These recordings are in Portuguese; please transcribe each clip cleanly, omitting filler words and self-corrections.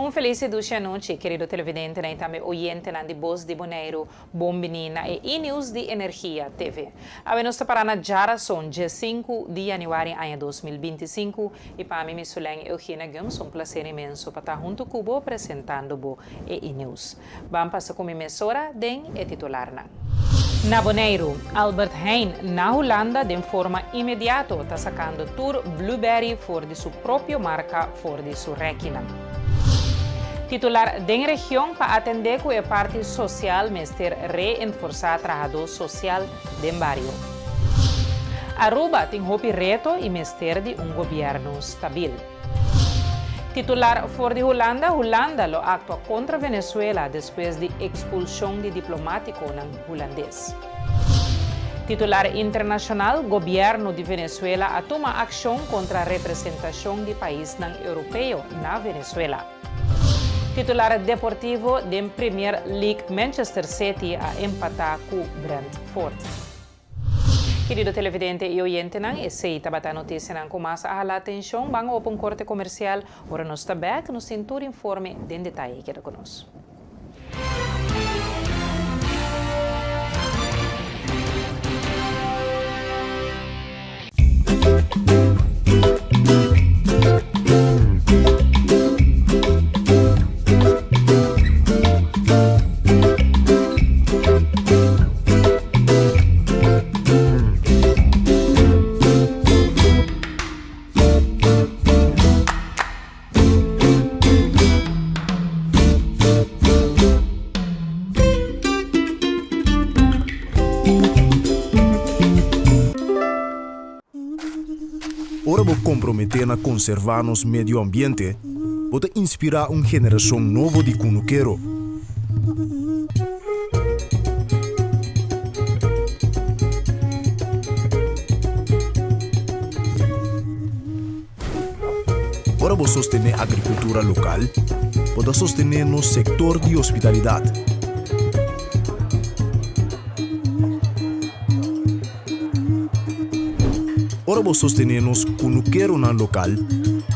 Un feliz dulce noche, querido televidente e também oyente de Voz de Bonaire, bom menina e e-news de Energia TV. A nossa parana jara son dia 5 de januário ano 2025 e para mim, Misuleng Eugenia Gams, um prazer imenso para estar junto com você apresentando o e-news. Vamos passar com a emissora den e titular. Na Bonaire, Albert Heijn, na Holanda, de forma imediata, está sacando tour Blueberry for de sua própria marca, for de sua requina. Titular da região para atender com a parte social, mas ter reforçar trabalhador social do barrio. Aruba tem reto e mestre de governo estável. Titular for de Holanda, Holanda lo actua contra Venezuela depois de expulsão de diplomático holandês. Titular internacional, governo de Venezuela toma ação contra a representação de país europeu na Venezuela. Titular deportivo da Premier League, Manchester City a empatar com Brentford. Querido televidente e oyente, essa é a notícia com mais atenção. Vamos a um corte comercial. Agora nós estamos back no Cintura Informe de detalhe que conosco. Ora vou comprometer na conservar nosso meio ambiente, vou inspirar uma geração nova de cunuqueiro. Ora vou sostener a agricultura local, vou sostener no setor de hospitalidade. Ora vou sostener nos cunuqueiro na local,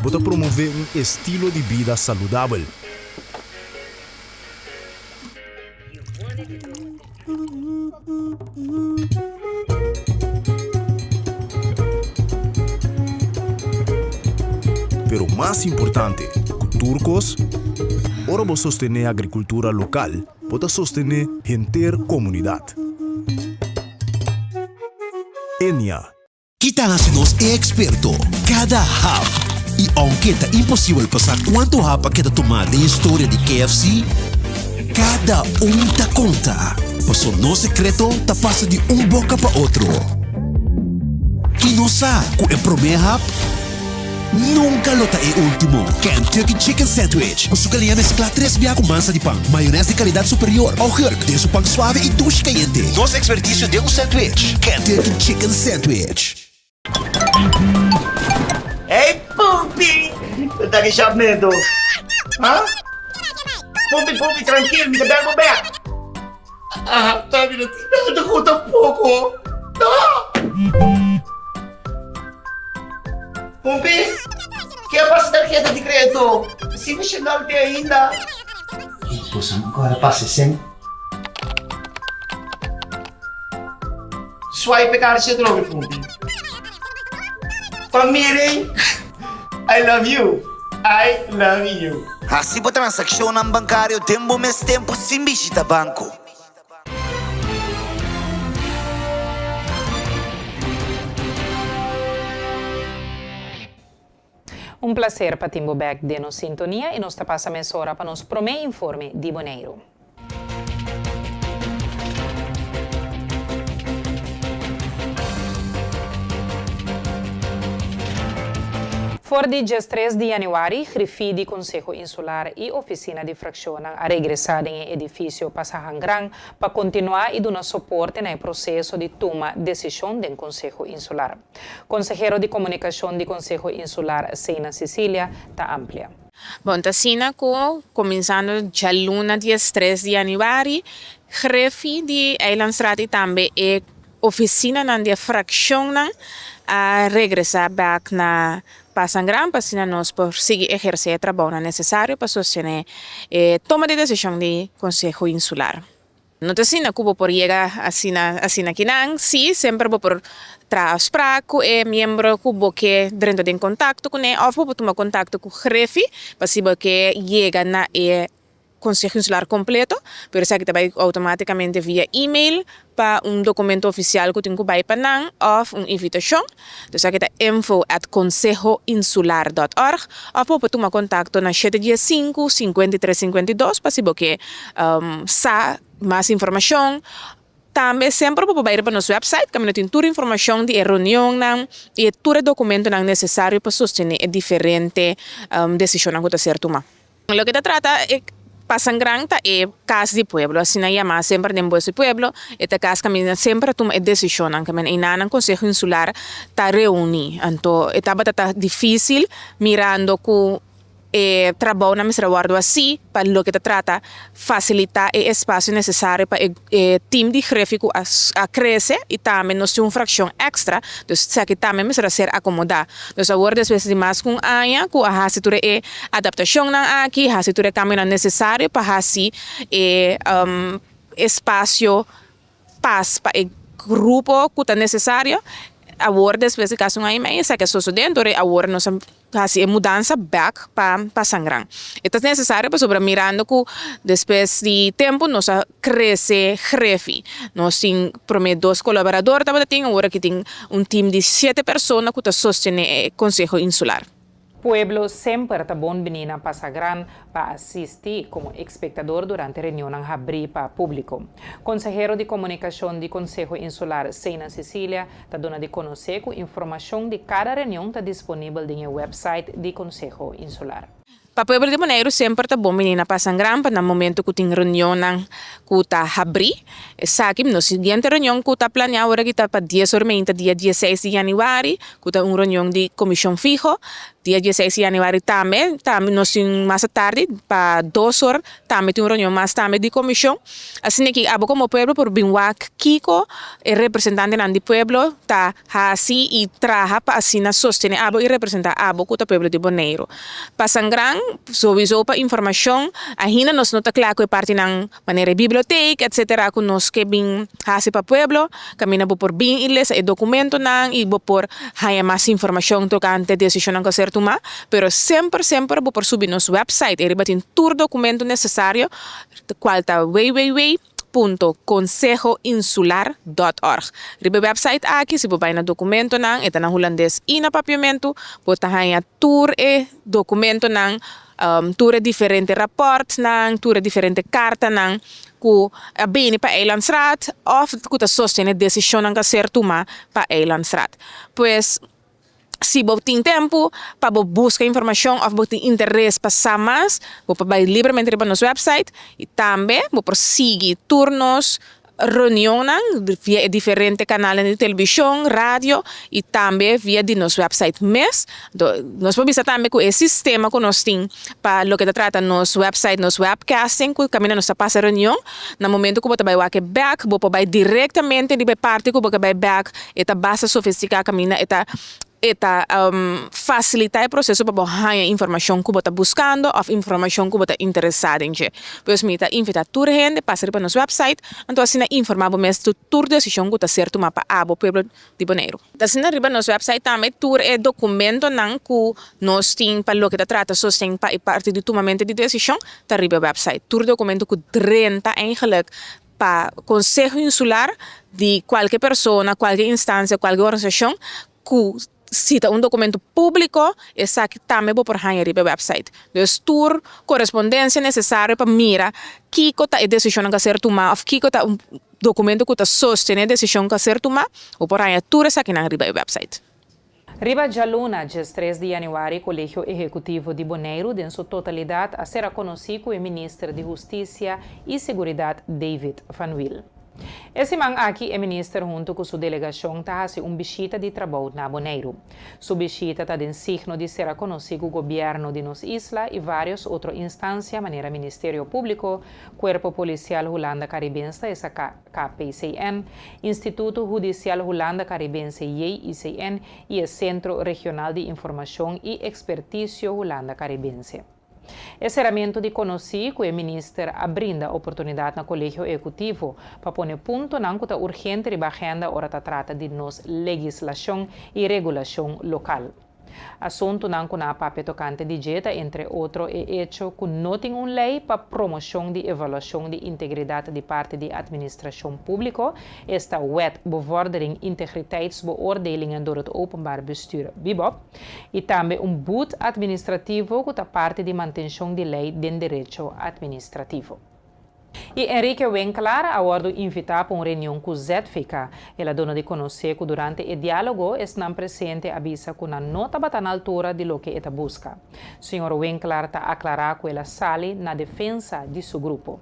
vou promover um estilo de vida saudável. Pero mais importante, com turcos, ora vou sostener a agricultura local, vou sostener a inteira comunidade. Enia. Kita nos é experto. Cada hap. E aunque é impossível passar quanto hap que tomar da história de KFC, cada tá conta. Passou no secreto, tá passa de boca para outro. E não sabe que é primeiro hap, nunca lota é último. Kentucky Chicken Sandwich. O sucalinha mescla 3 biá com massa de pão, maionese de qualidade superior, ao hurk de pão suave e duche quente. Nosso expertício de sandwich. Kentucky Chicken Sandwich. Hey, Pupi! Tá aqui chamando? Hã? Pupi, tranquilo, me dá o back. Ah, tá me dando conta um pouco. Pupi, que é passa tarjeta de crédito? Se me chegar te ainda. Poxa, agora passa sem. Swipe card siya droga, Pupi. Pamiring, I love you. Assim por transação não bancário, tempo mais tempo sem visita banco. Um prazer para Timbo Beck de nos sintonia e nós passamos a hora para nos primeiro informe de Bonaire. For de dia 3 de januário, Grifi de Conselho Insular e Oficina de Fração a regressar em edifício Passahangrang para continuar e dar suporte no processo de toma de decisão do Conselho Insular. Consejero de Comunicação do Conselho Insular, Seina Cecília, está amplia. Bom, assim, começando já luna dia 3 de januário, Grifi de Eilandstraat também é oficina de Fração a regressar back na para Sangran, para si nos por seguir ejercer el trabajo necesario para sostener toma de decisión del Consejo Insular. No te sina cubo por llegar así kinan, sí, siempre por trasprac con miembro cubo que dentro de contacto con él, o por tomar contacto con jefe, para que llega na Consejo Insular completo, pero esa que te va automáticamente via email para documento oficial que tengo que para o una invitación. Entonces aquí está info@consejoinsular.org o puedes tomar contacto na 715-5352 para que sa más información. Também sempre para ir para nosso website, que tem toda a informação de reunião e todo o documento necessário para sostener a diferente decisão que você tomar. Lo que se trata é Pasangran é casa de pueblo, assim na chama sempre de esse pueblo, esta casa que sempre toma a decisão, que o Conselho Insular está reunido, então estava difícil mirando com trabalho na misra guardo assim, para lo que se trata facilitar o espaço necessário para o time de gráfico a crescer e também nós temos uma fração extra, então se que também misra ser acomodar. Então agora depois de mais com anos, com a hasitura é adaptação na aqui, hasitura caminho necessário para assim espaço paz para o grupo que é necessário. Agora depois de caso aí, mas é que só dentro agora nós assim mudança back para Sangran. Então é necessário para sobre mirando que depois de tempo nós cresce jefe. Nós temos prometo 2 colaboradores, também tem agora que tem time de 7 pessoas que sustém o Conselho Insular. Pueblo sempre está bom menina para Sangran para assistir como espectador durante a reunião abrir para público. Consejero de Comunicação do Conselho Insular, Seina Cecília, está dando de conhecer que a informação de cada reunião está disponível no website do Conselho Insular. Para Pueblo de Bonaire sempre está bom menina para Sangran para no momento que tem reunião que está abrir. Sabe, no seguinte reunião que está planeada agora que está para 10h30, dia 16 de janeiro, que está uma reunião de comissão fijo. Dia 16 de janeiro também nós temos mais tarde, para 2 horas, também tem uma reunião mais tarde de comissão. Assim que, como Pueblo, por Binwak Kiko, o representante do Pueblo, está assim e trabalha para assim sostener e representar o Pueblo de Bonaire. Para Sangran, sowieso para informação, ainda nós não está claro que é parte da maneira biblioteca, etc., que nós que bem assim para Pueblo, caminha por bem eles, e documento e por mais informação tocante a decisão que ser tomar, pero sempre por subir nosso website e tem todo o documento necessário, qual está www.consejoinsular.org. Ribe website aqui, se você vai no documento está na holandês e na papiamento, você vai todo o documento todo diferente rapport todo diferente carta que bem para Eilandsraad ou que sustém a decisão que ser tomar para Eilandsraad. Pois se você tem tempo para buscar informação ou você tem interesse para saber mais, você vai livremente para nosso website e também você seguir turnos, reuniões via diferentes canais de televisão, rádio e também via de nosso website mesmo. Nós podemos também com esse sistema que nós temos para o que trata nosso website, nosso webcasting, que caminha nossa passa reunião. No momento que você vai back, você vai diretamente de parte que você vai back, esta base sofisticada caminha, facilitar o processo para buscar a informação que você está buscando ou informação que você está interessado em. Pois me está invitando toda a gente para ir para nosso website, então assim informar mesmo toda a decisão que está sendo tomada para o Pueblo de Bonaire. Então assim arriba nosso website também todo o documento que nós temos para o que trata sustém para parte do tomamento de decisão, está arriba no website. Todo o documento que renta eigenlijk para o Conselho Insular de qualquer pessoa, qualquer instância, qualquer organização que cita documento público, essa que também vou por aí no website. Então, toda correspondência necessária para mirar que a decisão que ser tomada, ou que documento que sustém a decisão que ser tomada, ou por aí tudo essa aqui no website. Riba Jaluna, dia 3 de janeiro, o Colégio Executivo de Bonaire, em sua totalidade, a ser conhecido como o Ministro de Justiça e Seguridade David Van Wil. Esse man aqui é ministro junto com sua delegação está fazendo uma visita de trabalho na Bonaire. Sua visita está em signo de ser conhecido o governo de nossa isla e várias outras instâncias, maneira Ministério Público, Corpo Policial Holanda Caribense, essa KPCN, Instituto Judicial Holanda Caribense ICN e o Centro Regional de Informação e Expertício Holanda Caribense. Esse ramento de conhecer que o ministro abrinda oportunidade no colégio executivo para pôr ponto na que urgente de agenda ora trata de nossa legislação e regulação local. Assunto não com a papel tocante de dieta, entre outros, é hecho que não tem uma lei para promoção de avaliação de integridade de parte da administração pública, esta wet bevordering integriteitsbeoordelingen door het openbaar bestuur, BIBOP, e também boet administrativo que é parte de manutenção de lei de direito administrativo. E Henrique Winkler aguardo invitar para uma reunião com o ZFK. Ela dona de conhecer que durante o diálogo estão presente avisa que não está na altura de lo que ela busca. O senhor Winkler está aclarar que ela sale na defesa de seu grupo.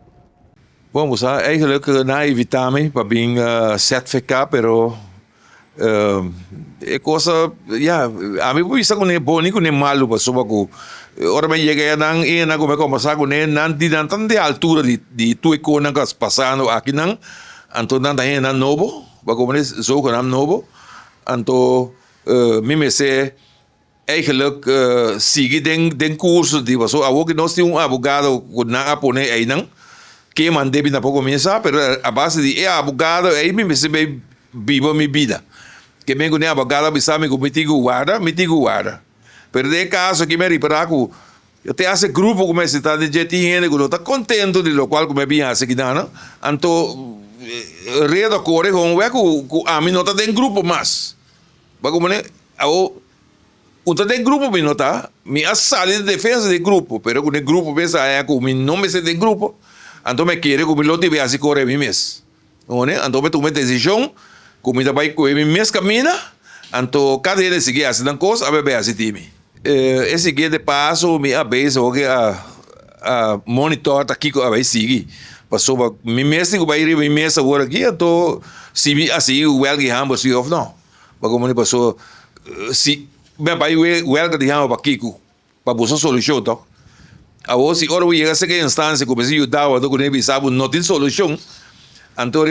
Vamos eigenlijk na evitar-me para vir ZFK, pero é coisa, a mim bisa que não é bom nem que não é malo para soba que ora me llega nang na como conversar com ele nan di nan tan de altura de tu icona que passando aqui nan anto nan da na novo ba como eles zo com novo anto me se eigenlijk sigue den curso de so a que nós temos advogado com na apone aí nan que mandei na pouco começar pero a base de advogado aí me se vivo minha vida que me com advogado bisa me cometigo guarda pero de caso que me reparar que eu tenho esse grupo como esse está de gente que não está contente de lo qual como é bem assim que dá, não? Então redo corre com o a mim não está em grupo mais, mas como né, o tá em grupo me não está, me a sala de defesa de grupo, pero com o grupo pensa é que me não me sente em grupo, então me quer que me lo tive assim corre mim mesmo, não né? Então me tomei decisão, como me vai com mim mesmo camina, então cada ele seguir assim dan coisa, a bebê assim time. Esse guia de passo me abese a monitor tá aqui que vai seguir passou me mesmo que vai ir me mesmo agora aqui então se assim o well que hamba se of não mas como ele passou se me vai o well que hamba aqui para buscar solução então a você ora o chega a instância como se eu dava do que ele sabe não tem solução então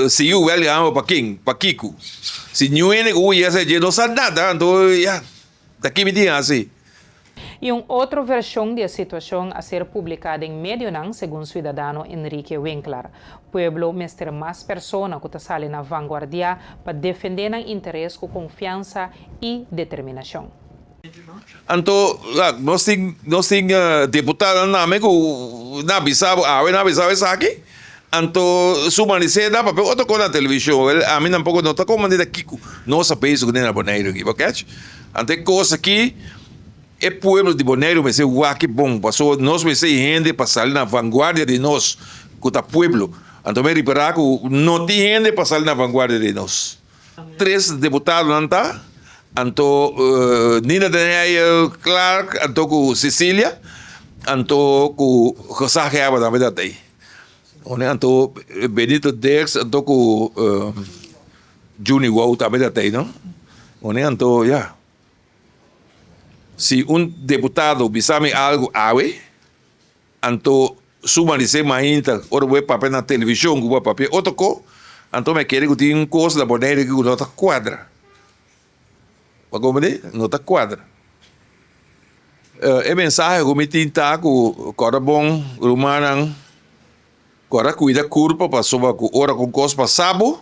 se o well que hamba para Kiko se não é que o ia ser não sabe nada então já daqui me diz assim. E uma outra versão da situação a ser publicada em meio não, segundo o cidadão Henrique Winkler. O pueblo mestre mais pessoas que estão na vanguardia para defender o interesse com confiança e determinação. Então, nós temos deputado na Bissau, isso aqui. Então, sumanice dá papel outra coisa na televisão. A mim tampouco não está como de Kiko. Nossa país que nem na Bonaire aqui, ok? Então, coisa aqui é pueblo de Bonaire, mas é que bom. Passou nós vai ser gente para sair na vanguarda de nós, que tá pueblo. Então, me reparar que não tem gente para sair na vanguarda de nós. 3 deputados não tá. Então, Nina Daniel Clark, então com Cecília, então com José Reaba também tá aí. Então, Benito Dex, então com Juni Wow também tá aí, não? Então, se deputado bisame algo awe, então sumanice mainta, ora vai papel na televisão, vai papel outro co, então me quer que tenha coisa da Bonaire que não está quadra. Para como não está quadra. É mensagem que me tinta com cora bom, rumanan, cora cuida curva, passou com ora com coisa passado,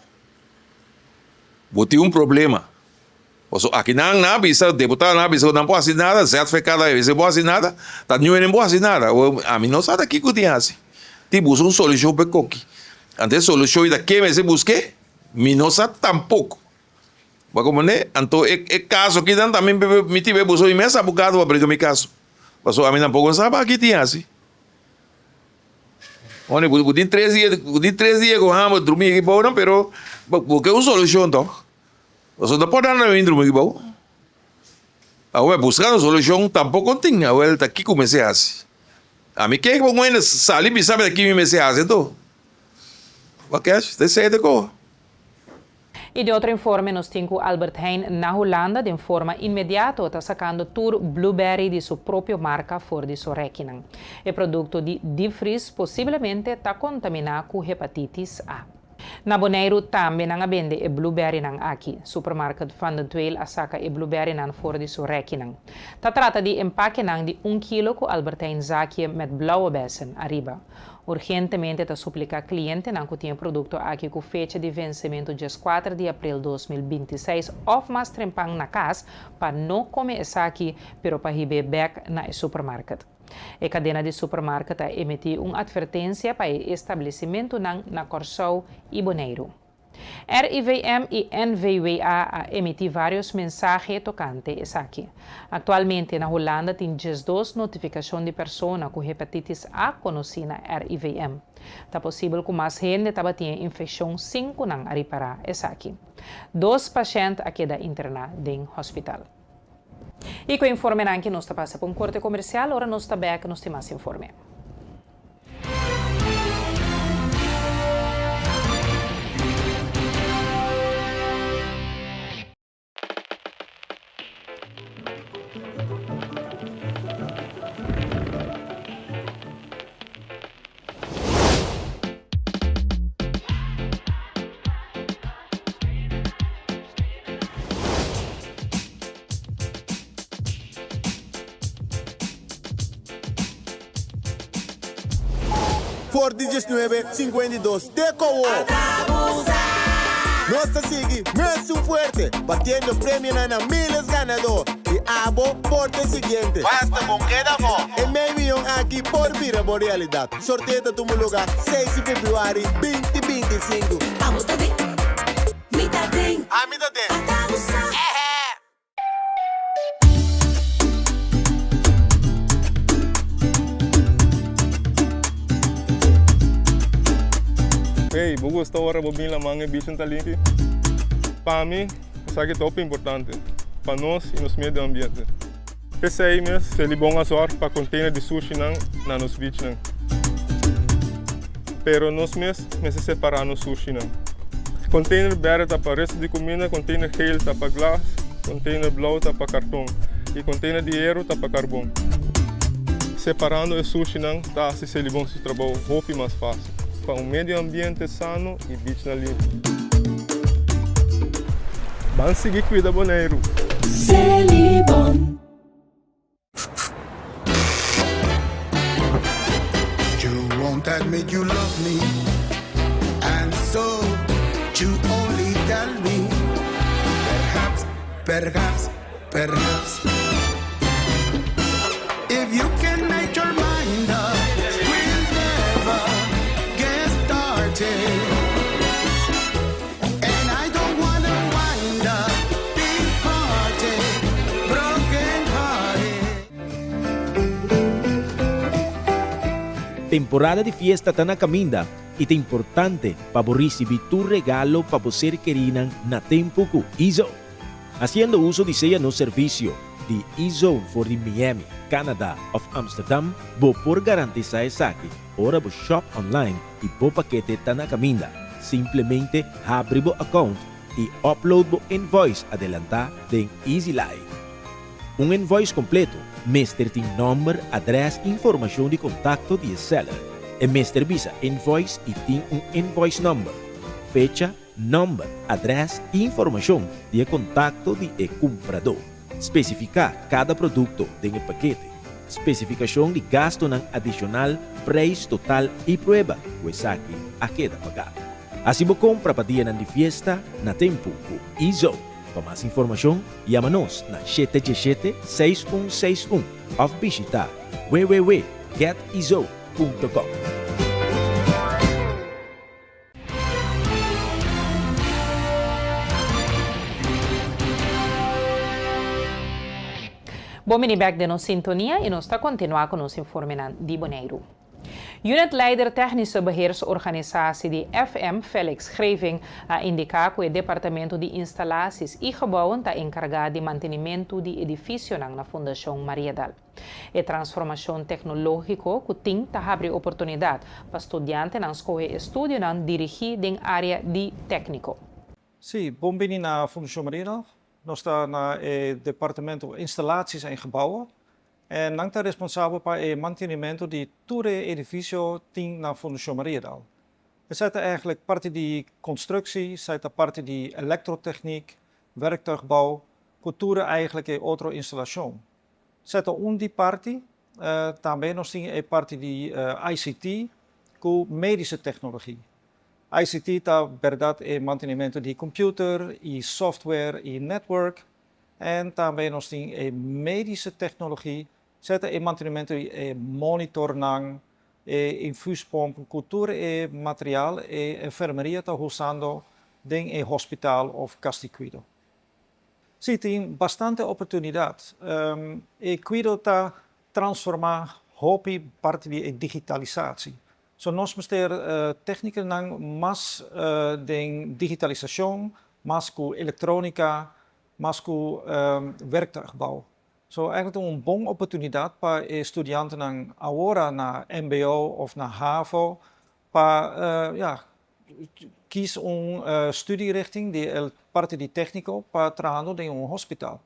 vou problema. Aqui não bisa, deputado não bisa, não pode fazer nada, certificado não pode fazer nada, tá não pode fazer nada. A mim não sabe aqui que tem assim. Tem busca uma solução para coque. Antes solução daqui mas busque, mim não sabe tampouco. Mas como né? Então é caso aqui também me tive buscar imensa abogado para brigar meu caso. Mas a mim tampouco sabe aqui tem assim. Olha, tem 3 dias com a dormir aqui bom, não, pero porque uma solução então. Você não pode andar indo muito bom. Agora buscando solução tampouco tem. Agora está aqui comecei assim. A mim que é que vou ainda sair e sabe daqui me comecei assim então. Bakers, dat zei ik ook. E de outro informe, nos temos Albert Heijn na Holanda, de forma imediato está sacando tour Blueberry de sua própria marca for de sua rekening. O produto de deep freeze possivelmente está contaminado com hepatitis A. Na Bonaire também não vende e Blueberry não aqui. Supermarket van de Tweel a saca e Blueberry não for de sua rekening. Ta trata de empaque não de 1 kilo com Albert Heijn zakje met blauwe bessen arriba. Urgentemente está suplicar cliente não que tenha produto aqui com fecha de vencimento dia 4 de abril de 2026 ou mais trempang na casa para não comer essa aqui, pero para receber back na supermarket. A cadena de supermarket a emitiu uma advertência para o estabelecimento na Corsou e Bonaire. RIVM e NVWA a emitir vários mensagens tocantes essa aqui. Atualmente, na Holanda, tem 12 notificações de pessoas com hepatitis A conhecida na RIVM. É possível que mais gente tenha infecção 5 não a reparar essa aqui. 2 pacientes aqui da internada em hospital. E com o informe que nós passa por um corte comercial, agora nós está back, nós temos mais informe. Por 1952 de Cobo. Nuestra sigue, Messi fuerte, batiendo premio a miles ganador. Y abo por el siguiente. Basta, queda mo. En medio aquí por vida por realidad. Sorteo de tu lugar, 6 de febrero 2025. Vamos também. Mitad tem. A mitad de. Hey, vou gostar agora de vir lá manhã bicho talento. Para mim, isso aqui é top importante para nós e nos meio ambiente. Pensei mesmo, é bom a sorte para container de sushi na nos bichos não. Pero nós mesmos separar no sushi não. Container verde tá para resto de comida, container geel tá para glas, container blauw tá para cartão e container de aero tá para carvão. Separando o sushi não tá se ele bom se trabalho, roupa mais fácil. Para um meio ambiente sano e bicho na limpo. Vamos seguir cuida Bonaire. Celibon. You won't admit you love me, and so you only tell me. Perhaps, if you can make your mind up, we'll never get started. And I don't wanna wind up big hearted, broken hearted. Temporada de fiesta está na caminda e é importante para recibir tu regalo para você querer na tempo com Izo. Haciendo uso de seu no serviço de Izo for the Miami, Canadá of Amsterdam, vou por garantizar aqui. Ora vou shop online e vou paquete está na caminda. Simplesmente abre o account e upload o invoice adelantar em EasyLife. Invoice completo, Mr. tem número, adresse e informação de contato de seller. E Mr. visa invoice e tem invoice number, fecha, número, adresse e informação de contato de comprador. Especificar cada produto de paquete. Especificação de gasto adicional, preço total e prueba, pues aqui a queda pagar. Assim você compra para dia de fiesta na tempo com Izo. Para mais informação, chama-nos na 717-6161 ou visita www.getizo.com. Bom, back de nos sintonia e nós está continuar com nos informe de Bonaire. Unitleider Technische Beheersorganisatie, die FM, Felix Greving, indica que o Departamento de Instalações e Gebouwen está encarregado de mantenimento do edifício na Fundação Mariedal. A transformação tecnológica que tem abre oportunidade para estudantes na escola estudo dirigir em área de técnico. Sim, bem-vindo na Fundação Mariedal. Nós estamos no Departamento de Instalações e Gebouwen. E nós estamos responsáveis pelo mantenimento de todo o edifício na Fundação Mariedal. We zijn eigenlijk parte de constructie, zijn parte de elektrotechniek, werktuigbouw, cultuur eigenlijk een auto installatie. Zijn die parte, também nós temos parte de ICT, com medische technologie. ICT está verdade é mantenimento de computer, e software, e network, en também nós temos medische technologie, zijn mantenimento de monitor ng infuuspomp, cultuur e materiaal e enfermeria está usando em hospital of casticuido. Sim, tem bastante oportunidade. E cuido está transformar hobby parte de digitalizatie. So nós temos ter técnicas mais de digitalização, mais com eletrônica, mais com werktuigbouw. So eigenlijk een boa oportunidade para estudantes agora na MBO of na HAVO para kies studierichting de parte de técnico para trabalhar em hospital.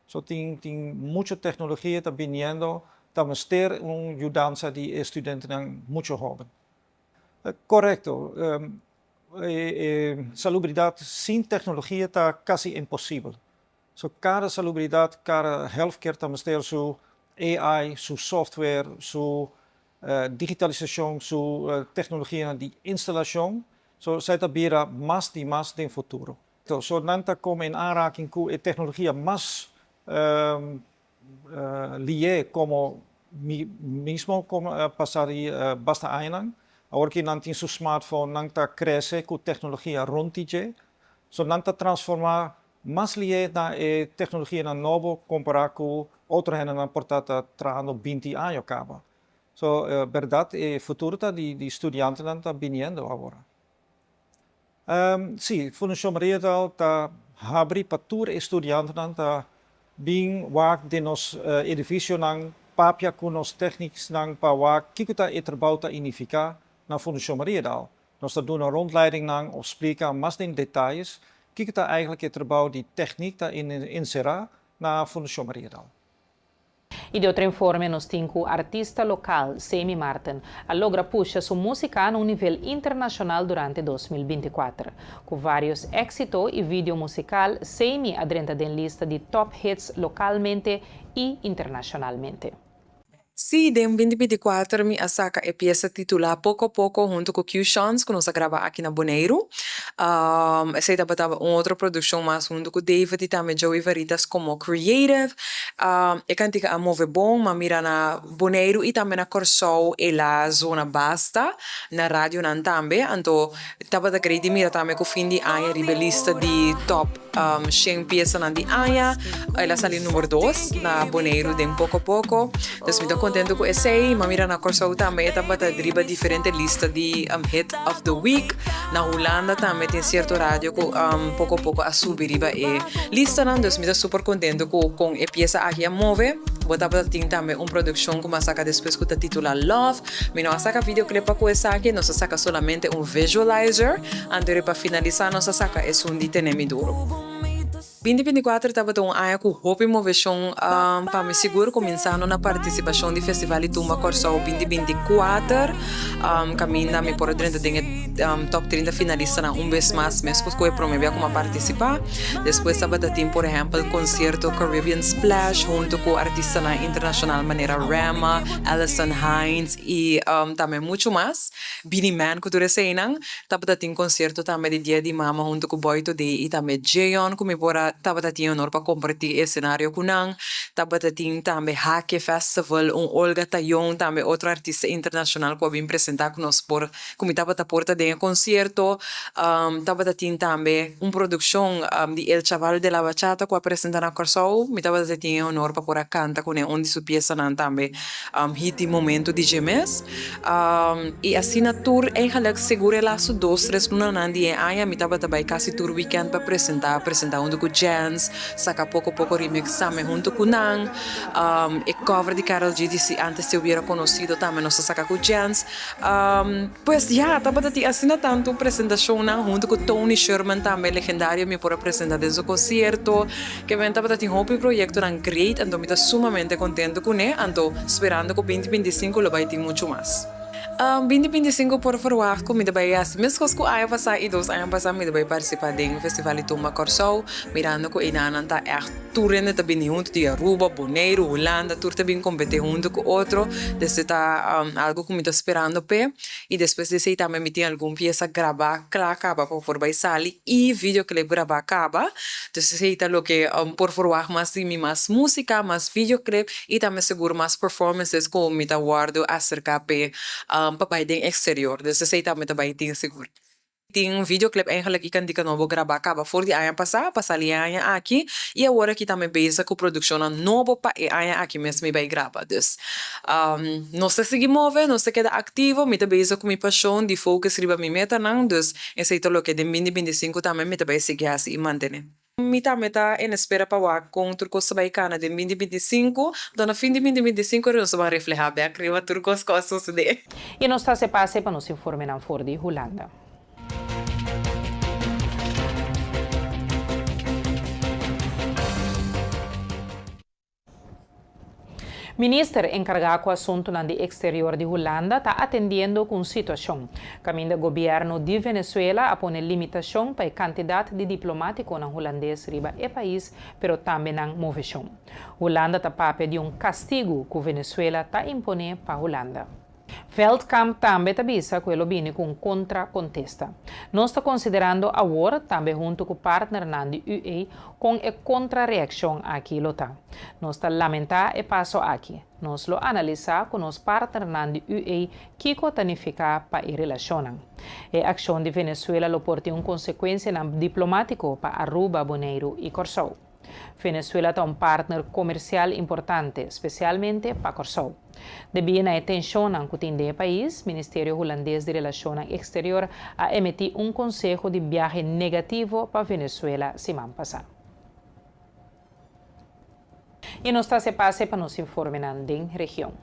So tem muita tecnologia está vindo, estamos ter ajudança de estudantes muito jovens. Correto. Salubridade sem tecnologia está quase impossível. So, cada salubridade, cada healthcare estamos ter su AI, su software, su digitalização, su tecnologia de instalação. So, zij tabira mais de futuro. So, nanta come in aanraking com a tecnologia mais lié como mismo como passari basta ainang. Agora que nantin su smartphone nanta cresce com tecnologia rontige. So, nanta transformar mais lié na tecnologia na novo comparado com outra gente na portata trabalhando 20 anos acaba. So, verdade, o futuro de estudantes está vindo agora. Sim, Fundação Mariedal está abrindo para todos os estudantes está bem work de nos edifício nang papia com nos técnicos nang para work que está trabalho está unificar na Fundação Mariedal. Nós está dando uma rondleiding nang of explicar mais em detalhes que está eigenlijk het trabalho de techniek está inserar na Fundação Mariedal. E de outro informe, nos temos artista local, Semi Martin, a logra puxa sua música a um nível internacional durante 2024. Com vários êxitos e vídeo musical, Semi adrenta em lista de top hits localmente e internacionalmente. Sí, de 2024 mi saca a pieza titular Poco Poco junto com Q-Shans, que nós grava aqui na Bonaire. Essa estava uma outra produção mais junto com David e também Joey Veritas como creative. E cantica a move bom, mas mira na Bonaire e também na Corsol e la zona basta na rádio nan também. Então, estava da grande mira também com o fim de ano ribelista de top 100 pieza nan de ano. Ela sali número 2 na Bonaire de Poco Poco. Então, contento com esse aí, mas mira na Corsol também estava da driba diferente lista de hit of the week. Na Holanda também tem certo rádio com pouco a pouco a subir riba e lista não, então me super contento com a peça aqui a move. Botava também uma produção que uma saca depois que titula Love. Me não saca videoclipe com essa aqui, não saca solamente visualizer. Antes para finalizar, não saca é um de tenemi duro. 2024 estava um ano com hope moveção para me seguro começando na participação do Festival de Tumba Corsol 2024. Caminha me por dentro de top 30 finalistas na vez mais mesmo que eu prometi como participar. Depois estava por exemplo concerto Caribbean Splash junto com artistas na internacional maneira Rema, Alison Hines e também muito mais. Beanie Man que tu recebem. Estava concerto também de Dia de Mama junto com Boy Today e também Jayon que me por tabata tinha honor para compartilhar esse cenário com nang, tabata tinha também Hake Festival, Olga Tayon, também outro artista internacional que vem apresentar conosco por como tabata porta de concerto, tabata tinha também produção de El Chaval de la Bachata que apresentar na Corsou, me tabata tinha honor para pôr canta com onde sua peça nan também hit momento de gemes, e assinatura eigenlijk segura lá su 2-3 lunas nan die aya me tabata vai quase tour weekend para apresentar junto com Jens, saca pouco remix também junto com Nang, e cover de Karol G se antes se hubiera conocido também nossa saca com Jens, pues já tabata ti assina tanto apresentação junto com Tony Sherman também legendário me por apresentar desde o concerto que vem tabata ti hobby projeto nan great ando me tá sumamente contento com ele ando esperando que 2025 lo vai ter muito mais. 2025 por verwacht kom je bij as miskos ko ay pasa idos ay pasa me bij participar ding festival Ituma Corsou mirando ko inanan ta echt tourende ta bini junto de Aruba, Bonaire, Holanda, tour ta bin compete junto com outro desde ta algo que me tô esperando pe e depois desse também me tinha algum pieza gravar acaba por vai sali e videoclip gravar acaba então sei tá lo que por verwacht mais de mais música, mais videoclip e também seguro mais performances como me tá guardo acerca pe papai ding exterior, dus ze zei dat met de baiting seguro. Tem videoclip eigenlijk ikan di kanobo gravar acaba for di ayan pasali ayan aqui e agora que também bezig com produção novo pa e ayan aqui mesmo me vai gravar. Dus nós se seguir move, nós se queda ativo, me tá bezig com minha paixão de focus riba mi meta nang, dus esse é lo que de 2025 também me tá vai seguir assim e manter. Mita em espera para o Turcos Sabaicana de 2025, dona fim de 2025 nós vamos refletir bem a criva Turcos coisas de. E nós está se passe para nos informar na for de Holanda. Minister encargado com o assunto de exterior de Holanda está atendendo com situação. Caminho do governo de Venezuela a pôr limitação para a quantidade de diplomáticos na holandês riba e país, pero também na movição. Holanda está papel de castigo que Venezuela está impondo para Holanda. Veldkamp também avisa que ele vem com contra-contesta. Nós estamos considerando agora, também junto com o partner da UE, com a contra-reação aqui. Nós estamos lamentando o passo aqui. Nós lo analisamos com os partners da UE que significa para a relação. A ação de Venezuela lo porta consequência diplomática para Aruba, Bonaire e Corsou. Venezuela é partner comercial importante, especialmente para Corsou. Devido à tensão que tem o país, o Ministério Holandês de Relações Exteriores ha emitido conselho de viagem negativo para Venezuela semana passada. E nós se passe para nos informar na região.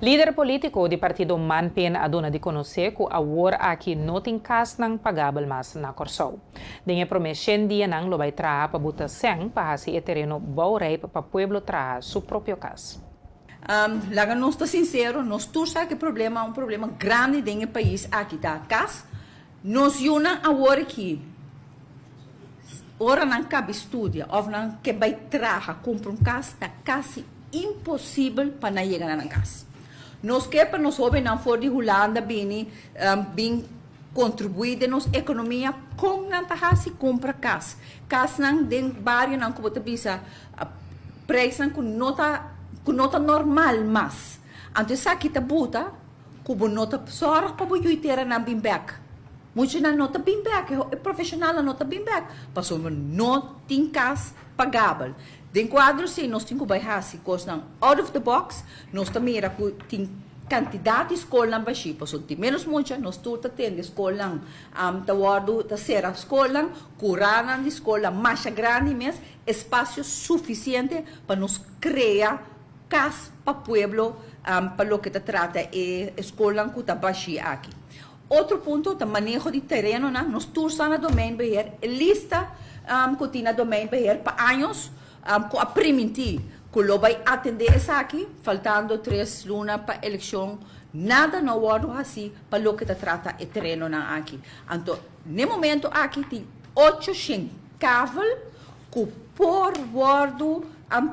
Líder político do partido Manpen a dona de conhecer que a war aqui não tem cas nang pagável mas na Corsou. Denha promessa dia nang lo vai trazer para botar sem para assim o terreno bom rei para pueblo trazer seu próprio cas. Laga nós está sincero, nós tu sabe que problema é um problema grande dentro do país aqui tá cas. Nós una a war aqui. Ora não cabe estudia, ou não que vai trazer comprar cas tá quase impossível para não chegar na casa. Nós que para nós homens não for de Holanda bem contribuir de nossa economia com não tá se compra casa não den bairro não como te bisa preço com nota normal mas antes aqui tá buta com nota só para o ter na bimback muito na nota bimback é profissional na nota bimback passou não tem casa pagável. Den quadro sim, nós temos que baixar se costam out of the box, nós também tem quantidade de escola na baixi, pois tem menos muita, nós tudo tem escola, tawardo, terceira escola, curana de escola mais grande mesmo, espaço suficiente para nos criar casa para o pueblo, para o que trata é escola que está baixi aqui. Outro ponto, o manejo de terreno, nós todos na domain beher, lista que tem na domain beher para anos, com a permitir que lo vai atender essa aqui, faltando 3 lunas para a eleição, nada não guardo assim para o que trata o terreno aqui. Então, no momento aqui tem 800 cavos que por guardo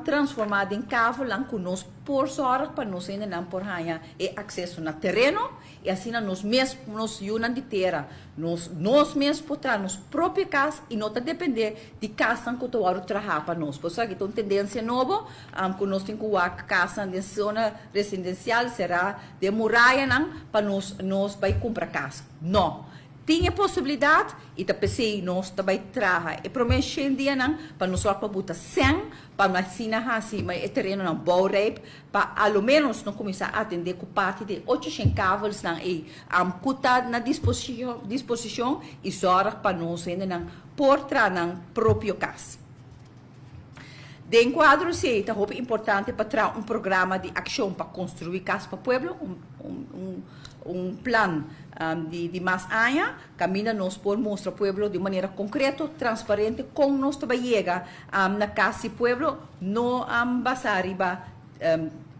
transformado em cavo lá com nós por sorte para nós ainda não por ganhar acesso no terreno e assim nós mesmos nos unam de terra nós mesmos por trás nos própria casa e não depender de casa que o outro trabalha para nós por isso que tem tendência nova que nós temos que a casa de zona residencial será de muralha não para nós vai comprar casa não tinha possibilidade e tá pensei nós também traga e promete um dia não para nós para botar 100 para nós ensinar assim mas terreno não boureip para ao menos não começar a atender com parte de 800 cavalos não e cuta na disposição e sorra para nós ainda não por trás não próprio casa. De enquadro se é importante para trazer programa de ação para construir casa para o pueblo plan de mais anos, camina nós por mostrar ao pueblo de maneira concreta, transparente, como nós também chega na casa do pueblo, não basar riba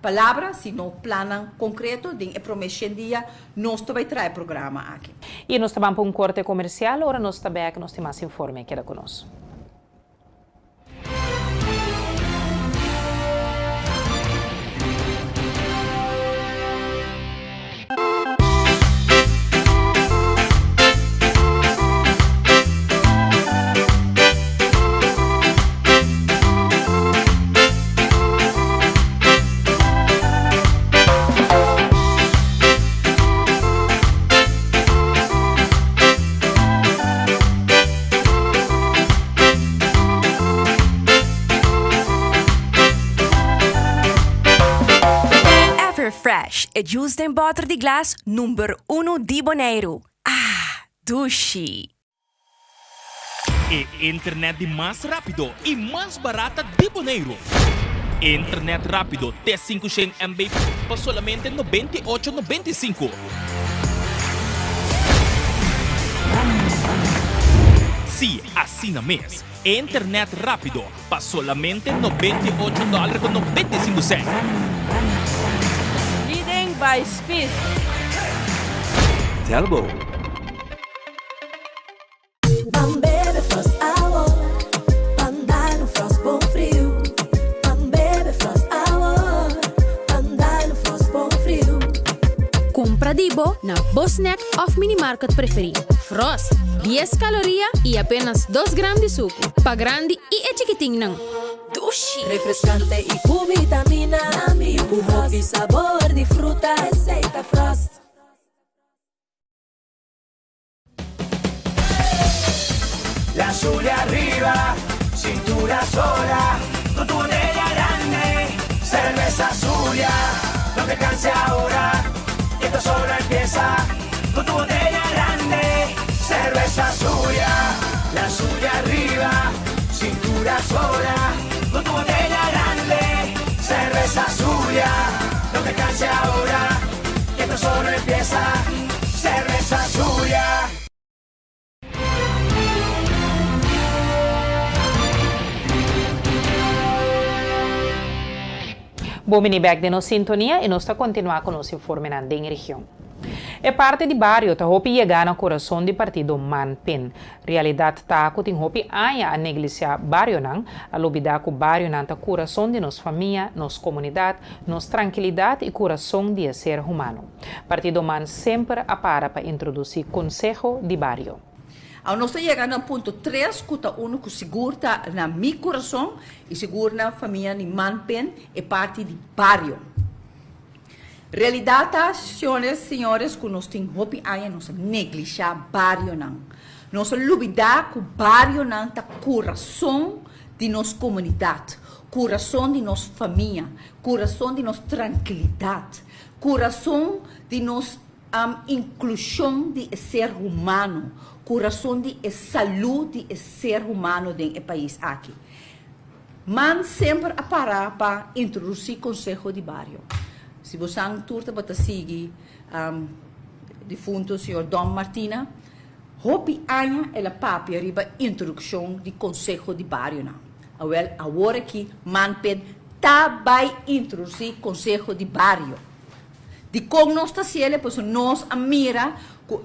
palavras, sino plano concreto de promessa dia, nós também traz programa aqui. E nós também para um corte comercial, agora nós também que nós temos mais informe, queda conosco. Fresh é juice em botra de glass número 1 de Bonaire. Dushi. É internet mais rápido e mais barata de Bonaire. Internet rápido T500 MB por solamente 98,95. Sim, assina mês. Internet rápido por solamente $98,95. By Speed. Telbo. Bebe Frost Hour, andar no Frost bom frio. Bebe Frost Hour, andar no Frost bom frio. Compra Dibo na Bosnack of Minimarket preferido. Frost, 10 calorias e apenas 2 gramas de suco. Pa grande e é chiquitinho não. Dushi. Refrescante y con vitamina. Un hobby sabor de fruta. Receita Frost. La suya arriba, cintura sola, con tu botella grande, cerveza suya, no te canses ahora, que esto solo empieza, con tu botella grande, cerveza suya, la suya arriba, cintura sola, con tu botella grande, cerveza suya, no te canses ahora, que esto solo empieza, cerveza suya. Bom, back de nossa sintonia e nós está continuar com nosso informe na região. É parte de barrio tá hopi chegar no coração do partido Manpen. Realidade tá que tem hopi aya a negligenciar barrio não, a lobidar com barrio não tá coração de nossa família, nossa comunidade, nossa tranquilidade e coração de ser humano. Partido Man sempre apara para introduzir conselho de barrio. Ao nós chegando ao ponto 3, que está que segura na meu coração e segura na família de Manpen é parte de barrio. Realidade, senhores, que nós temos hopi aya nós negligenciar barrio não. Nós olvidar que barrio não está coração de nossa comunidade, coração de nossa família, coração de nossa tranquilidade, coração de nossa inclusão de ser humano, coração de saúde de ser humano do país aqui. Mas sempre a parar para introduzir conselho de barrio. Se você turta para seguir defunto senhor Dom Martina, hopi anya ela papi arriba introdução de conselho de barrio não. Agora que Manpen tá vai introduzir conselho de barrio. De como nós está sendo, pois nós a mira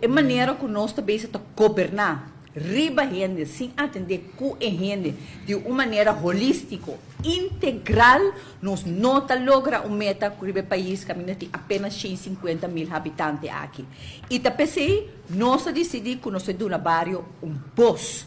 a maneira que nós também está governar. riba gente, sem atender com a gente de uma maneira holística, integral, nós não logra uma meta que o país caminha tem apenas 150 mil habitantes aqui. E também nós decidimos que nós temos barrio um boss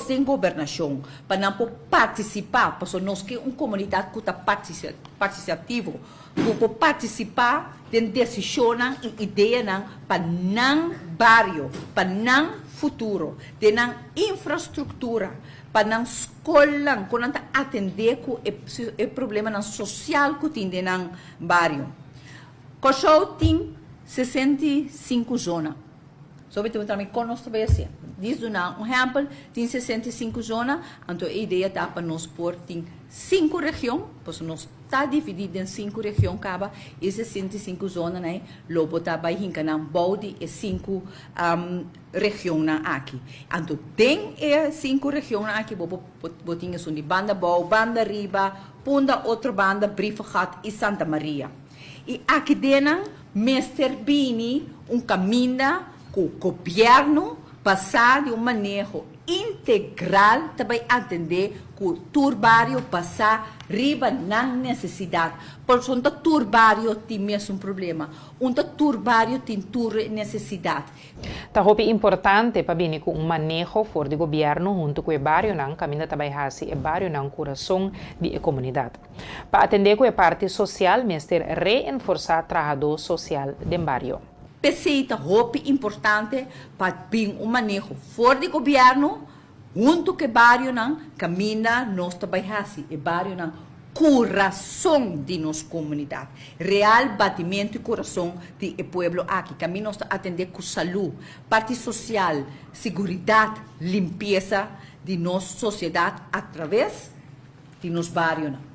de governação, para não participar, porque nós que uma comunidade que está participativa, para participar de decisões e ideias para não barrio, para não futuro, de não infraestrutura, para não escola, para não atender com o problema social que tem no barrio. Cochou tem 65 zonas. Sobretudo também com nós também assim. Diz um exemplo, tem 65 zonas, então a ideia está para nós pôr tem 5 regiões, porque nós está dividido em 5 regiões, acaba e 65 zonas, né? Logo está vai hincar na bode e 5 regiões aqui. Então tem 5 regiões aqui, botinha são de Banda Bau, Banda Riba, Punda outra banda, Briefegat e Santa Maria. E aqui dentro, Mr. Bini, caminho com o governo passar de manejo integral também atender que o turbário passar riba na necessidade. Por isso, o turbário tem mesmo problema. O turbário tem necessidade. Tá importante para bem com manejo for de governo junto com o barrio nang caminho também hasi e barrio nang coração de comunidade. Para atender com a parte social, mestre reforçar trabalhador social do barrio. Precisa importante para bem manejo fora de governo, junto com o barrio não caminha nós trabalhamos e barrio não coração de nossa comunidade, real batimento e coração do povo aqui, caminha nós atender com saúde, parte social, segurança, limpeza de nossa sociedade através de nosso barrio não.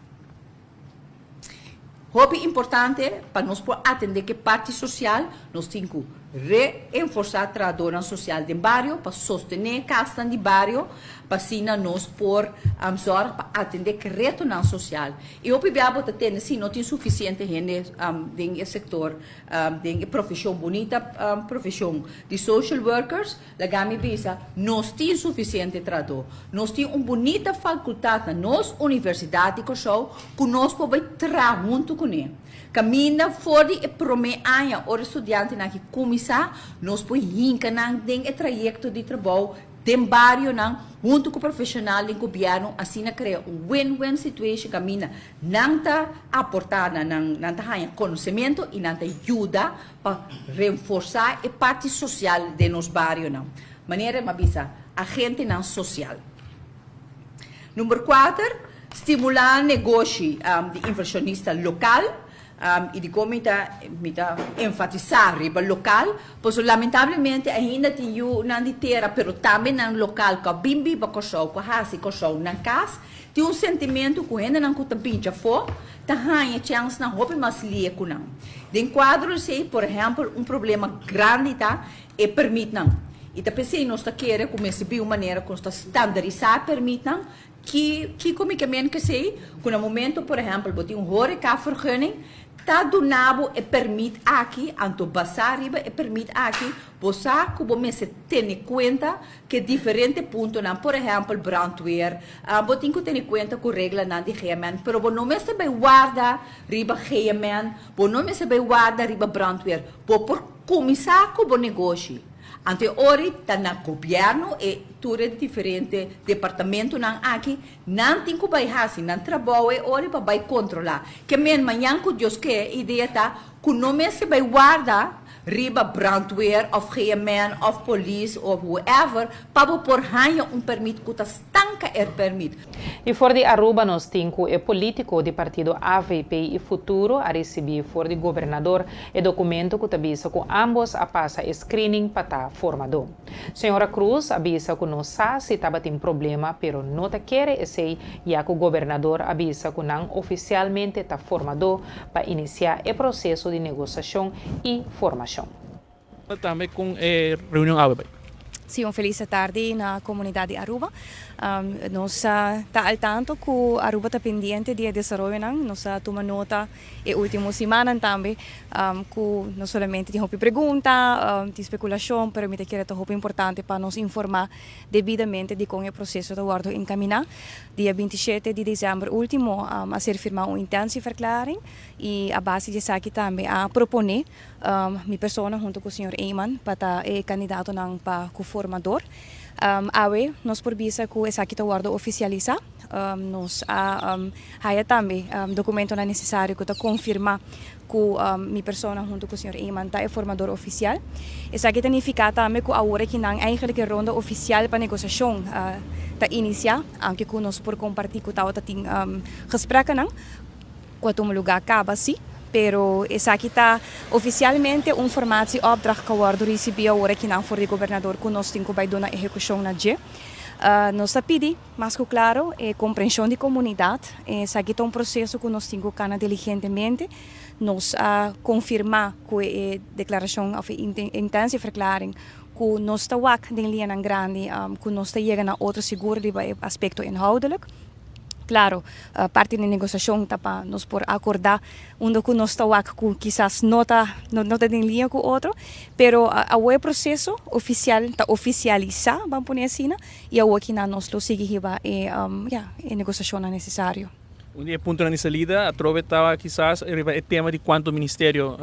Importante para nós atender que parte social, nós temos que reforçar a trabalhadora social do barrio, para sostener a casa do barrio, para assim nós para atender que retorno social. E o PBA tem, se não tem suficiente gente no setor, de profissão bonita, profissão de social workers, a Gami visa, nós temos suficiente trabalho. Nós temos uma bonita faculdade na nossa universidade, que nós podemos trabalhar junto com ele. Caminha fora e promete os estudantes que começar, nós podemos hincar o trajeto de trabalho de barrio, junto com o profissional do governo, assim criar win-win situation, caminha, não está aportada, não está conhecimento e não está ajuda para reforçar a parte social de nosso barrio. Maneira mabisa, a gente não social. Número 4, estimular negócio de inversionista local. E de como está enfatizar riba local, pois lamentavelmente ainda tem na ditera, pero também na local que bimbi ba kosau, que hasi kosau na casa, tem sentimento que ainda não kuta pincha fo, tá hanha chance na roupa mas lia com não. De enquadro sei, por exemplo, problema grande tá e permite não. E tá pensei nós tá querer começar de uma maneira que nós tá standardizar permite não. Que comicamente que sei, que no momento, por exemplo, botar horeca-vergunning, está donado e permite aqui, anto basar riba e permite aqui, você que você tem em conta que diferentes pontos, por exemplo, brandweer, você tem que ter em conta que a regra não é de GMN, mas você não se vai guardar riba GMN, você não se vai guardar riba brandweer, por começar com o negócio. Ante ori está no governo e tudo diferente departamento não aqui não tem que vai fazer não trabalho ori para vai controlar que men manhã que Deus quer ideia tá que não me se vai guardar riba brandweer of GMN of police of whoever para por hanha permit que estanca permit. E for de Aruba nós temos o político do partido AVP e futuro a receber for de governador e documento que avisa que ambos a passa screening para formador. Senhora Cruz avisa que não sabe se estava tem problema, pero não te quer esse já que o governador avisa que não oficialmente está formador para iniciar o processo de negociação e formação. Também com reunião AVP. Sim, feliz tarde na comunidade de Aruba. Nós está al tanto que Aruba está pendiente de desenvolver, nós toma nota e última semana também que não somente tem pergunta, tem especulação, mas me quer é importante para nos informar devidamente de como o processo está guardo encaminhar. Dia 27 de dezembro último a ser firmada uma intensieverklaring e a base de aqui também a proponer minha pessoa junto com o senhor Eyman para candidato para formador. Nós por visa que essa aqui está guardo oficializar, nós há também documento necessário que confirma que minha pessoa junto com o senhor Eyman é formador oficial. Essa aqui significa também que agora que não eigenlijk ronda oficial para negociação está iniciar, aunque que nós por compartilhar que está tem gesprekken não, quando o lugar acaba assim. Pero essa aqui está oficialmente uma formação opdracht geworden recebi agora que não for de governador que nós temos que dar execução na dia. Nós pedimos, mais que claro, compreensão de comunidade. Essa aqui é um processo que nós temos que diligentemente nós confirmar que a declaração of intensieverklaring que nós está de linha grande, que nós está chegando a outro seguro de aspecto inhoudelijk. Claro, parte da negociação está para nós por acordar onde que nós estamos que quizás não está em linha com o outro, pero o processo oficial está oficializado, vamos pôr assim, e o que nós lo seguimos a negociação é necessário. Punto na salida, a trove estava quizás o tema de quanto ministério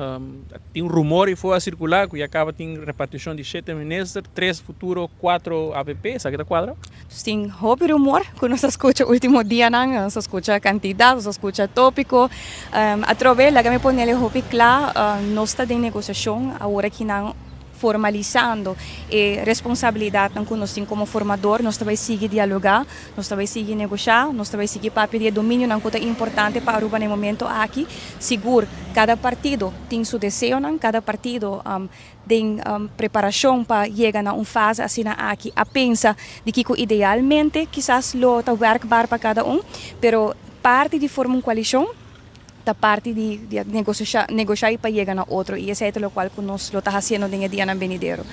tem rumor e foi a circular que acaba tem repartição de 7 ministros, 3 futuro, 4 AVP, sabe da quadra? Tem rumor que nós escuta último dia nós escuta candidato, nós escuta tópico, a trove lá que me põe ele hopi claro, nós está de negociação agora que não formalizando a responsabilidade que nós temos como formador, nós também seguir dialogar, nós também seguir negociar, nós também seguir papel de domínio que é importante para Aruba no momento aqui. Seguro, cada partido tem seu desejo, cada partido tem preparação para chegar a uma fase assim aqui, a pensar de que idealmente quizás lo está werkbaar para cada pero parte de formar uma coalição da parte de negociar para chegar a outro e esse é o qual nós lo está fazendo no dia venidero.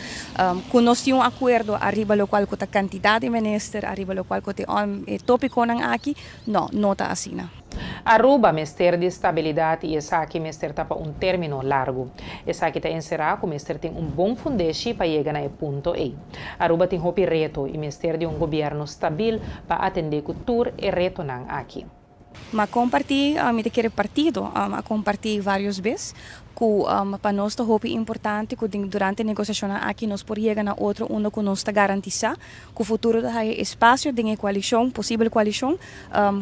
Nós temos acordo arriba lo qual a quantidade de ministros, arriba lo qual tem tópico aqui, não está assim. Aruba mester de estabilidade e essa aqui mester está para término largo. Essa aqui está encerrado que mester tem bom fundamento para chegar a ponto E. Aruba tem reto e mester de governo stabil para atender cultura e reto aqui. Mas compartilhei, me querer partido, a compartilhar várias vezes, que para nós é importante que durante a negociação aqui nós podemos chegar a outro onde que nós garantizar que o futuro da espaço de coalição, possível coalição,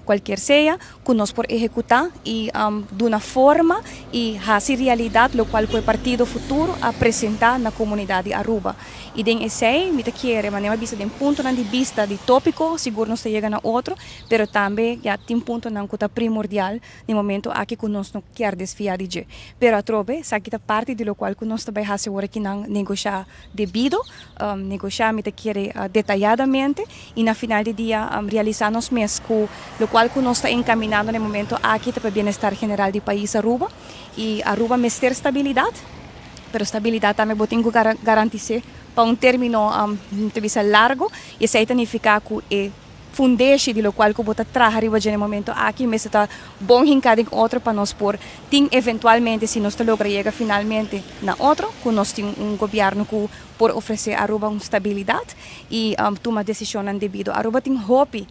qualquer seja, que nós podemos executar e de uma forma e fazer realidade o qual o partido futuro apresentar na comunidade Aruba. E den esse me querer, mas não é vista de ponto de vista de tópico, seguro nós chegamos a outro, pero também já tem ponto não que é primordial no momento aqui que nós não quer desfiar de pero a trobe, essa aqui é parte do qual que nós também fazemos aqui não negociar devido, negociar me querer detalhadamente e na final do dia realizar nos mês que o qual que nós está encaminhando no momento aqui para o bem-estar general do país Aruba e Aruba mester estabilidade, pero estabilidade também tem que garantir para término largo e isso significa que fundeixe de lo qual que bota trabalhar no momento aqui, mas está bom hincado em outro para nós por tem eventualmente se nós logra chegar finalmente na outro, que nós tem governo que por oferecer a Aruba uma estabilidade e tomar decisão devido. Aruba tem hopi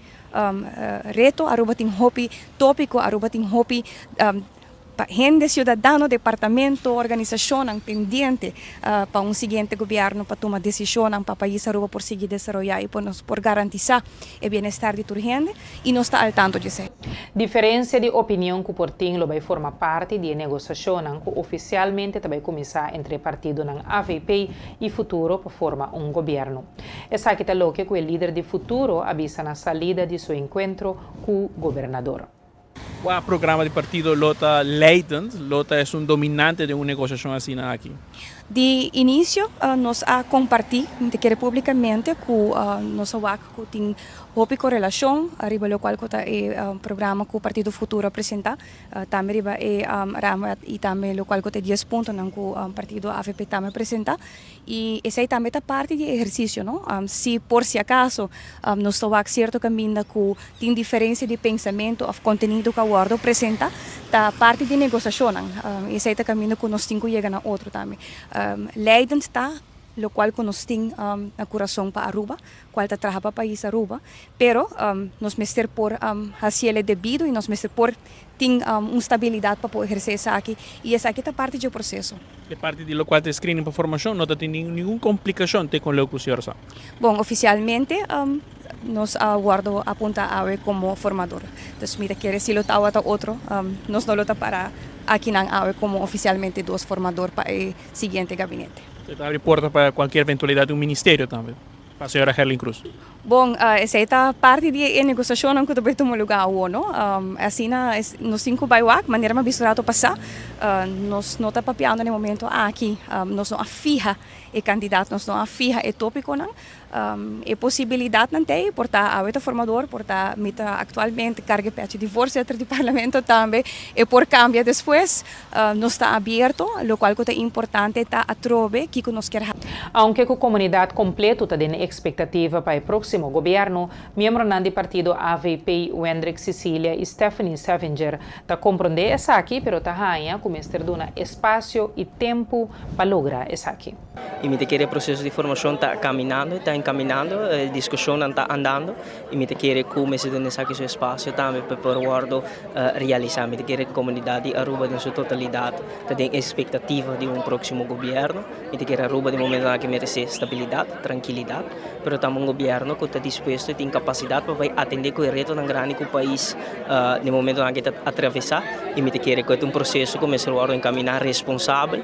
reto, Aruba tem hopi tópico, Aruba tem hopi gente, cidadão, departamento, organização pendiente para seguinte governo para tomar decisão para o país Aruba por seguir desenvolver e por garantizar o bem-estar de toda gente e não está ao tanto de ser. Diferença de opinião que por tem vai formar parte de negociação que oficialmente vai começar entre partido na AVP e futuro para formar governo. Essa aqui está lo que o líder de futuro avisa na salida de seu encontro com o governador. O programa de partido Lota leidend, Lota é dominante de uma negociação assim aqui. De início, nós a compartir públicamente com nossa WAC que tem uma correlação, arriba do qual é programa que o Partido Futuro apresenta, também é rama e também o qual é 10 pontos que o Partido AVP também apresenta, e essa é também a parte de exercício, não? Se por si acaso nós WAC certo caminho que tem diferença de pensamento ou conteúdo que o Word apresenta, da parte de negociação, esse é o caminho que nós temos que chegar na outro também. Leiden está, lo qual nós temos na coração para Aruba, qual está trabalhando para o país Aruba, pero nós mestre por fazer devido e nós mestre por ter uma estabilidade para poder exercer isso aqui, e essa aqui é parte do processo. De parte de lo qual te screening para formação, não tem nenhuma complicação com o que o senhor sabe? Bom, oficialmente, nós aguardo apunta a como formador. Então, mira, quer se lo está outro, nós não lo está para aqui na AWE como oficialmente dos formadores para o seguinte gabinete. Você abre porta para qualquer eventualidade de um ministério também, para a senhora Herlin Cruz? Bom, essa é a parte de negociação que também toma lugar ao não? Assim, nos 5 bairros, de maneira mais misturada passar, nós não estamos papiando no momento aqui, nós não afirma o candidato, nós não afirma o tópico, não? E possibilidade não tem, portar a formador, portar mita atualmente carga de divórcio entre o parlamento também, e por cambio depois, nós está aberto, o qual é importante está a trove que nós queremos. Aunque a comunidade completa tem expectativa para o próximo governo, membro do partido AVP, Wendrik Cecília e Stephanie Savinger, está compreender essa aqui, pero está rainha com mestre dona espaço e tempo para lograr essa aqui. E me querer processo de formação está caminhando, está encaminhando, a discussão está andando, e me querer como se dona essa aqui seu espaço também para poder realizar, me querer comunidade Aruba em sua totalidade, tem expectativa de próximo governo, me querer Aruba de momento que merece estabilidade, tranquilidade, pero também governo que está disposto e tem capacidade para atender com o reto tão grande que o país no momento que está atravessar, e me querer que é processo que começa a encaminhar responsável,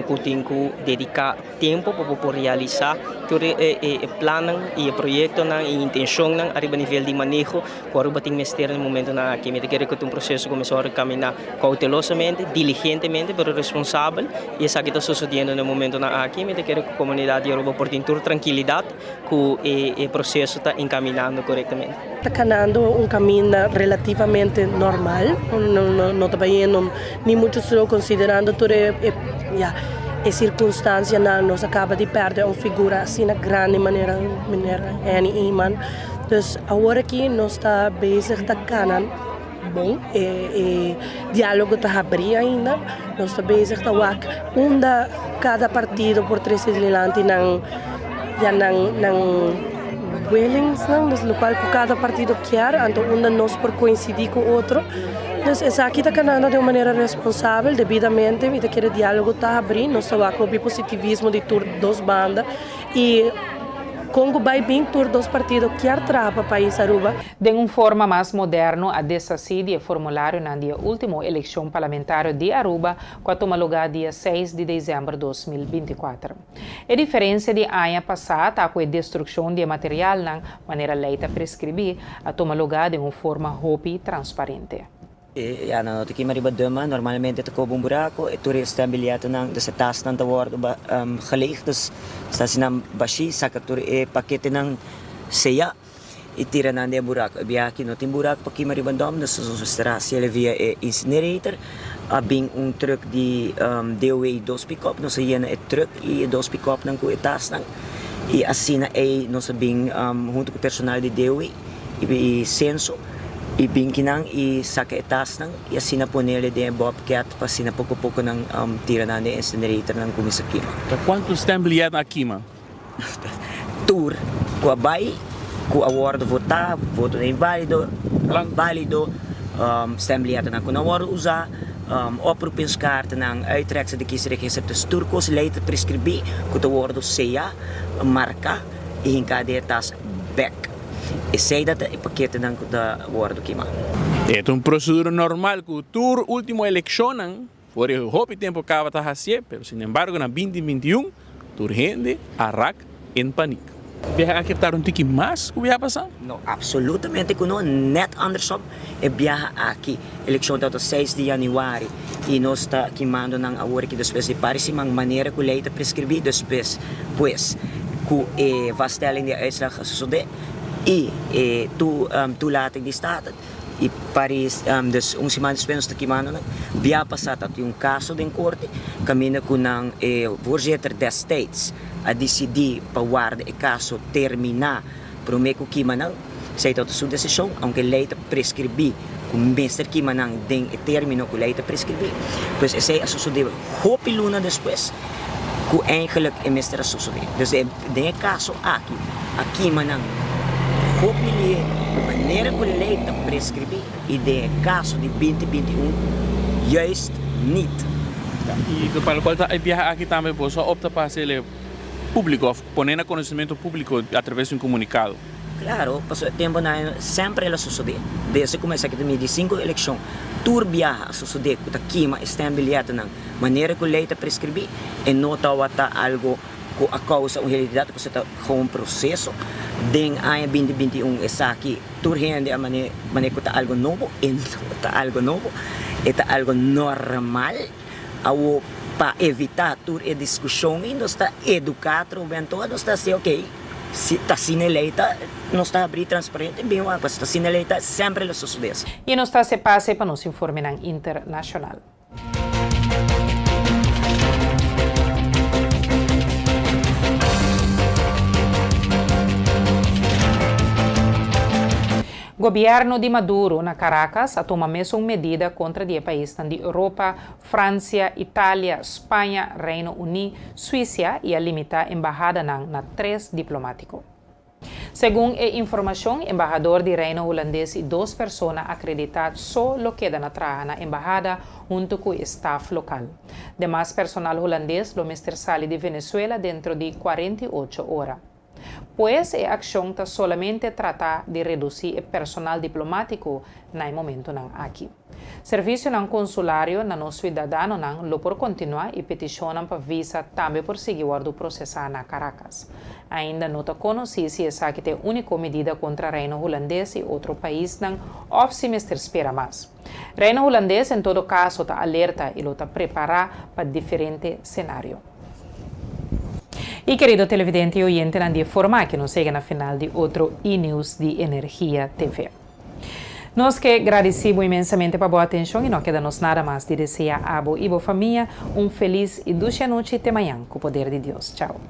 que tem que dedicar tempo para poder realizar todo o plano e o projeto e a intenção a nível de manejo que Aruba tem mestre no momento que me querer que é processo que começa a caminhar cautelosamente, diligentemente, pero responsável, e isso que está sucedendo no momento aqui, me querer que a comunidade de Aruba por ter tranquilidade que o processo está encaminhando corretamente. Está caminhando caminho relativamente normal, não está indo nem muito só considerando toda a circunstância que nós acaba de perder uma figura assim na grande maneira Iman. Então agora aqui nós está bezig está caminhando bom, e diálogo está abrindo ainda, nós está bezig está onde cada partido por três adelante não willings, no qual cada partido quer, então onde nós por coincidir com o outro. Então, essa aqui está caminhando de uma maneira responsável, devidamente, e aquele diálogo está abrindo, nós estamos com o positivismo de duas bandas, e Congo vai bem por dois partidos que trabalham para o país Aruba. De uma forma mais moderna, a decidi o formulário na dia última eleição parlamentar de Aruba, que toma lugar dia 6 de dezembro de 2024. A diferença de ano passado, com a destruição de material na maneira leita prescrever, a toma lugar de uma forma rápida e transparente. Ja, nou, te kima ribaduma, normalmente te koop buraco, e toer stabilitate nang, dus het taas nang te worden geleegd, dus stasi nang bashi, saka toer pakete nang seya, e tira nang de buraco. E biaki no tim buraco, pa kima ribadum, dus será se ele via incinerator, abing truck di DOE 2 pick-up, no sa yan truck e 2 pick-up nang ko itaas nang, e asina no sa bing junto com personal de DOE, e censo, e binkinang e saka etas nang e assim na ponele de bobcat para assim na pouco nang tira na de incinerator nang kumisakima. Quantos tem bilhete na Kima? Tour, com a bai, com a award voto é inválido, válido, tem bilhete na com a award usar, oproepingskaarten nang uitreikse de kiesrecepten turcos leite prescribi, com a award seja, marca e hinkade etas back. E sei dat o paquete não da guarda aqui mais. É uma procedura normal que o tour último eleição não por o hope tempo acaba de fazer, mas sin embargo na 2021 tour rende arrac em pânico. Viaja acreditar tique mais que viaja passar? Não, absolutamente que não, net andersom. E viaja aqui eleição até 6 de janeiro, e nós está queimando ng award que depois de parece uma maneira que leite prescrever depois pois ku vaststelling die uitslag sucede e tu lating die staat e Paris dus semana depois nós está queimando via passado um caso de corte caminha com ng voorzitter des states a decidir para guardar o caso terminar para o meio que manang sei tot sua decisão aunque leite prescrever com mestre que manang den e termino que leite prescrever pois esse a suceder hope luna depois que eigenlijk é mestre a suceder dus den caso aqui manang hope li maneira que leite prescrever e den caso de 2021 juist niet e para o qual está viajar aqui também por só opta para ser público poner a conhecimento público através de um comunicado. Claro, passou tempo na sempre ela sucede. Desde começa que 2005 eleição, tur viaja a suceder que aqui mas está bilhete na maneira que leite prescrever e nota wata algo que a causa uma realidade que está com um processo den ano 2021 essa aqui tur rende a maneira que está algo novo e está algo novo está algo normal ao para evitar toda a discussão e nós está educado o bem todo nós está assim ok se está sendo eleita nós está abrir transparente bem mas está sendo eleita sempre lo sucede e nós está se passe para nos informar internacional. Governo de Maduro na Caracas a toma mesmo medida contra o país de Europa, França, Itália, Espanha, Reino Unido, Suíça e a limitar a embajada na 3 diplomático. Segundo a informação, o embaixador de Reino holandês e 2 pessoas acreditadas só lo quedan atrás na embajada junto com o staff local. Demais personal holandês lo mestre sale de Venezuela dentro de 48 horas. Pues a ação está solamente tratar de reduzir o personal diplomático no momento aqui. Serviço consulário na nosso cidadão lo por continuar e peticionam para visa também por seguir o processo na Caracas. Ainda não está conhecido se essa é a única medida contra o Reino holandês e outro país ou se mestre espera mais. Reino holandês em todo caso está alerta e lo está preparado para diferente cenário. E querido televidente e oyente, não de forma que nos siga na final de outro e-news de Energia TV. Nós que agradecemos imensamente por boa atenção e não queda-nos nada mais de desejar a abo e boa família feliz e dulce noite até amanhã com o poder de Deus. Tchau.